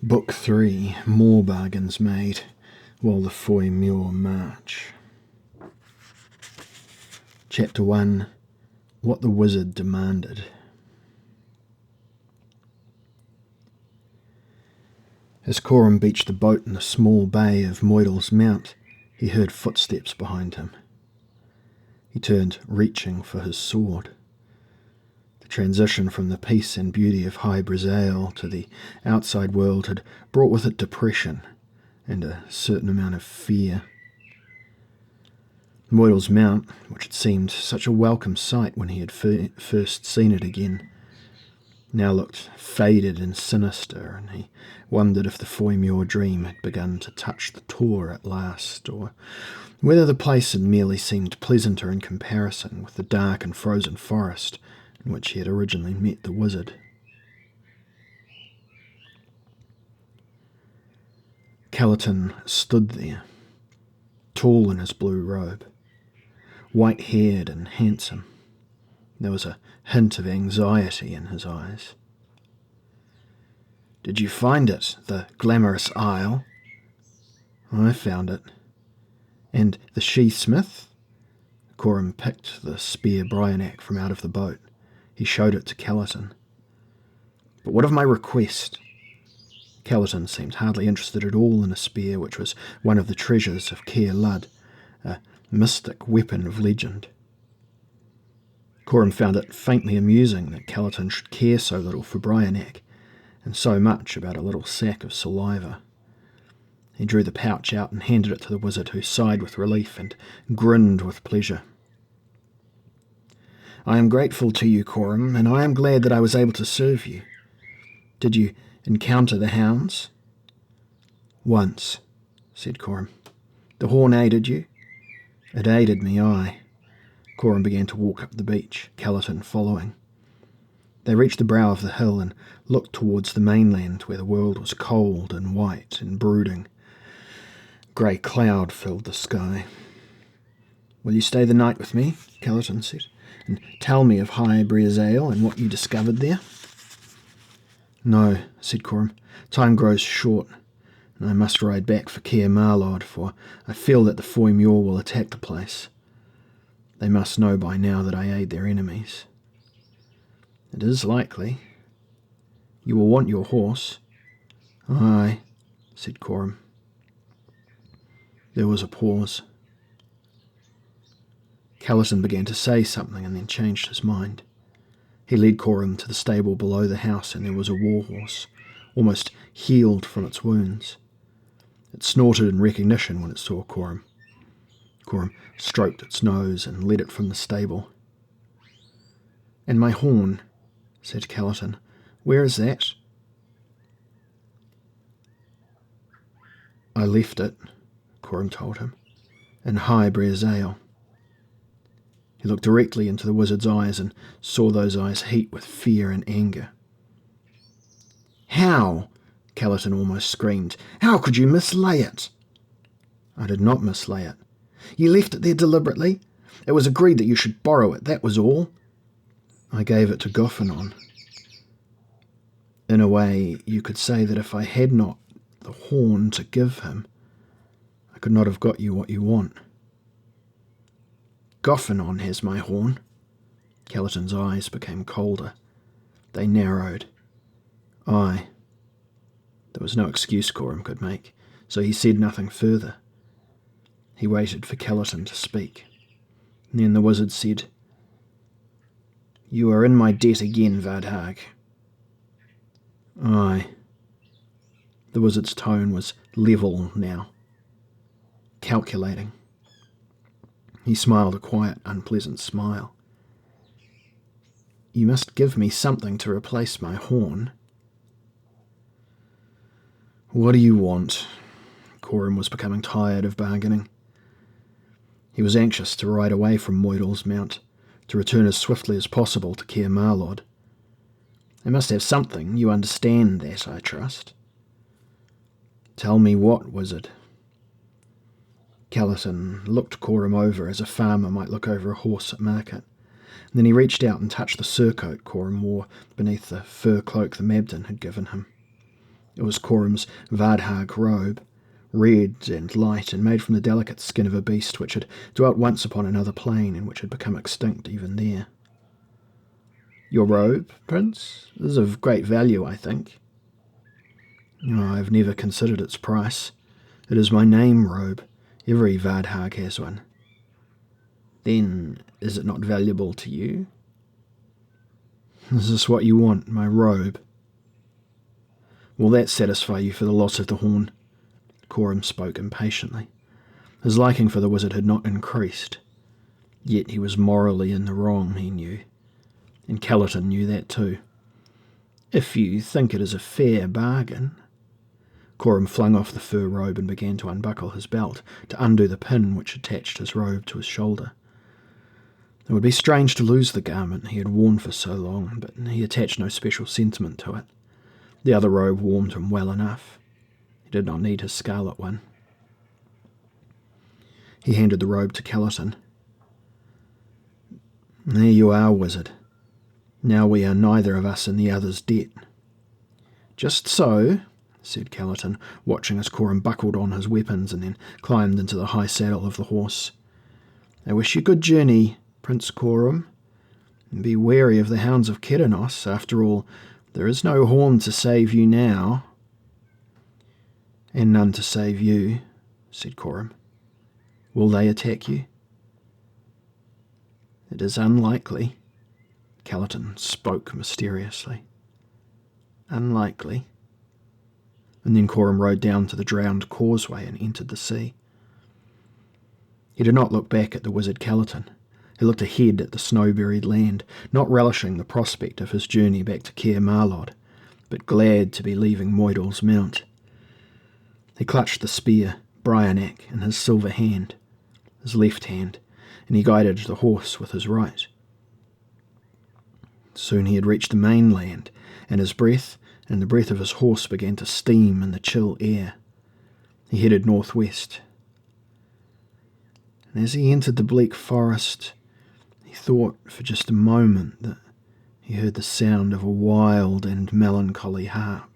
Book 3, More Bargains Made While the Fhoi Myore March. Chapter 1, What the Wizard Demanded. As Coram beached the boat in the small bay of Myore's Mount, he heard footsteps behind him. He turned, reaching for his sword. The transition from the peace and beauty of Fhoi to the outside world had brought with it depression and a certain amount of fear. Myore's Mount, which had seemed such a welcome sight when he had first seen it again, now looked faded and sinister, and he wondered if the Fhoi Myore dream had begun to touch the tour at last, or whether the place had merely seemed pleasanter in comparison with the dark and frozen forest in which he had originally met the wizard. Calatin stood there, tall in his blue robe, white-haired and handsome. There was a hint of anxiety in his eyes. "Did you find it, the glamorous isle?" "I found it." "And the she-smith?" Coram picked the spear Bryanak from out of the boat. He showed it to Calatin. "But what of my request?" Calatin seemed hardly interested at all in a spear which was one of the treasures of Caer Lud, a mystic weapon of legend. Coram found it faintly amusing that Calatin should care so little for Bryanak, and so much about a little sack of saliva. He drew the pouch out and handed it to the wizard, who sighed with relief and grinned with pleasure. "I am grateful to you, Coram, and I am glad that I was able to serve you. Did you encounter the hounds?" "Once," said Coram. "The horn aided you?" "It aided me, aye." Coram began to walk up the beach, Calatin following. They reached the brow of the hill and looked towards the mainland, where the world was cold and white and brooding. Grey cloud filled the sky. "Will you stay the night with me?" Calatin said, "and tell me of Fhoi and what you discovered there?" "No," said Coram. "Time grows short, and I must ride back for Caer Marlod, for I feel that the Fhoi Myore will attack the place. They must know by now that I aid their enemies." "It is likely." "You will want your horse." "Aye," said Coram. There was a pause. Calatin began to say something and then changed his mind. He led Coram to the stable below the house, and there was a warhorse, almost healed from its wounds. It snorted in recognition when it saw Coram. Coram stroked its nose and led it from the stable. "And my horn," said Calatin. "Where is that?" "I left it," Coram told him, "in Fhoi. He looked directly into the wizard's eyes and saw those eyes heat with fear and anger. "How?" Calatin almost screamed. "How could you mislay it?" "I did not mislay it." "You left it there deliberately? It was agreed that you should borrow it, that was all." "I gave it to Goffinon." "In a way, you could say that if I had not the horn to give him, I could not have got you what you want." "Goffinon has my horn." Calatin's eyes became colder. They narrowed. "Aye." There was no excuse Coram could make, so he said nothing further. He waited for Calatin to speak. And then the wizard said, "You are in my debt again, Vadhag." "Aye." The wizard's tone was level now, calculating. He smiled a quiet, unpleasant smile. "You must give me something to replace my horn." "What do you want?" Coram was becoming tired of bargaining. He was anxious to ride away from Myore's Mount, to return as swiftly as possible to Caer Marlod. "I must have something, you understand that, I trust." "Tell me what, wizard?" Calatin looked Coram over as a farmer might look over a horse at market. Then he reached out and touched the surcoat Coram wore beneath the fur cloak the Mabden had given him. It was Corum's Vadhag robe, red and light and made from the delicate skin of a beast which had dwelt once upon another plane and which had become extinct even there. "Your robe, Prince, is of great value, I think." "Oh, I've never considered its price. It is my name robe. Every Vadhag has one." "Then is it not valuable to you?" "Is this what you want, my robe?" "Will that satisfy you for the loss of the horn?" Corum spoke impatiently. His liking for the wizard had not increased. Yet he was morally in the wrong, he knew. And Calatin knew that too. "If you think it is a fair bargain." Corum flung off the fur robe and began to unbuckle his belt, to undo the pin which attached his robe to his shoulder. It would be strange to lose the garment he had worn for so long, but he attached no special sentiment to it. The other robe warmed him well enough. He did not need his scarlet one. He handed the robe to Calatin. "There you are, wizard. Now we are neither of us in the other's debt." "Just so," said Calatin, watching as Corum buckled on his weapons and then climbed into the high saddle of the horse. "I wish you good journey, Prince Corum. And be wary of the hounds of Keranos. After all, there is no horn to save you now." "And none to save you," said Corum. "Will they attack you?" "It is unlikely." Calatin spoke mysteriously. "Unlikely." And then Corum rode down to the drowned causeway and entered the sea. He did not look back at the wizard Calatin. He looked ahead at the snow-buried land, not relishing the prospect of his journey back to Caer Marlod, but glad to be leaving Moidal's mount. He clutched the spear, Brionac, in his silver hand, his left hand, and he guided the horse with his right. Soon he had reached the mainland, and his breath and the breath of his horse began to steam in the chill air. He headed northwest. And as he entered the bleak forest, he thought for just a moment that he heard the sound of a wild and melancholy harp.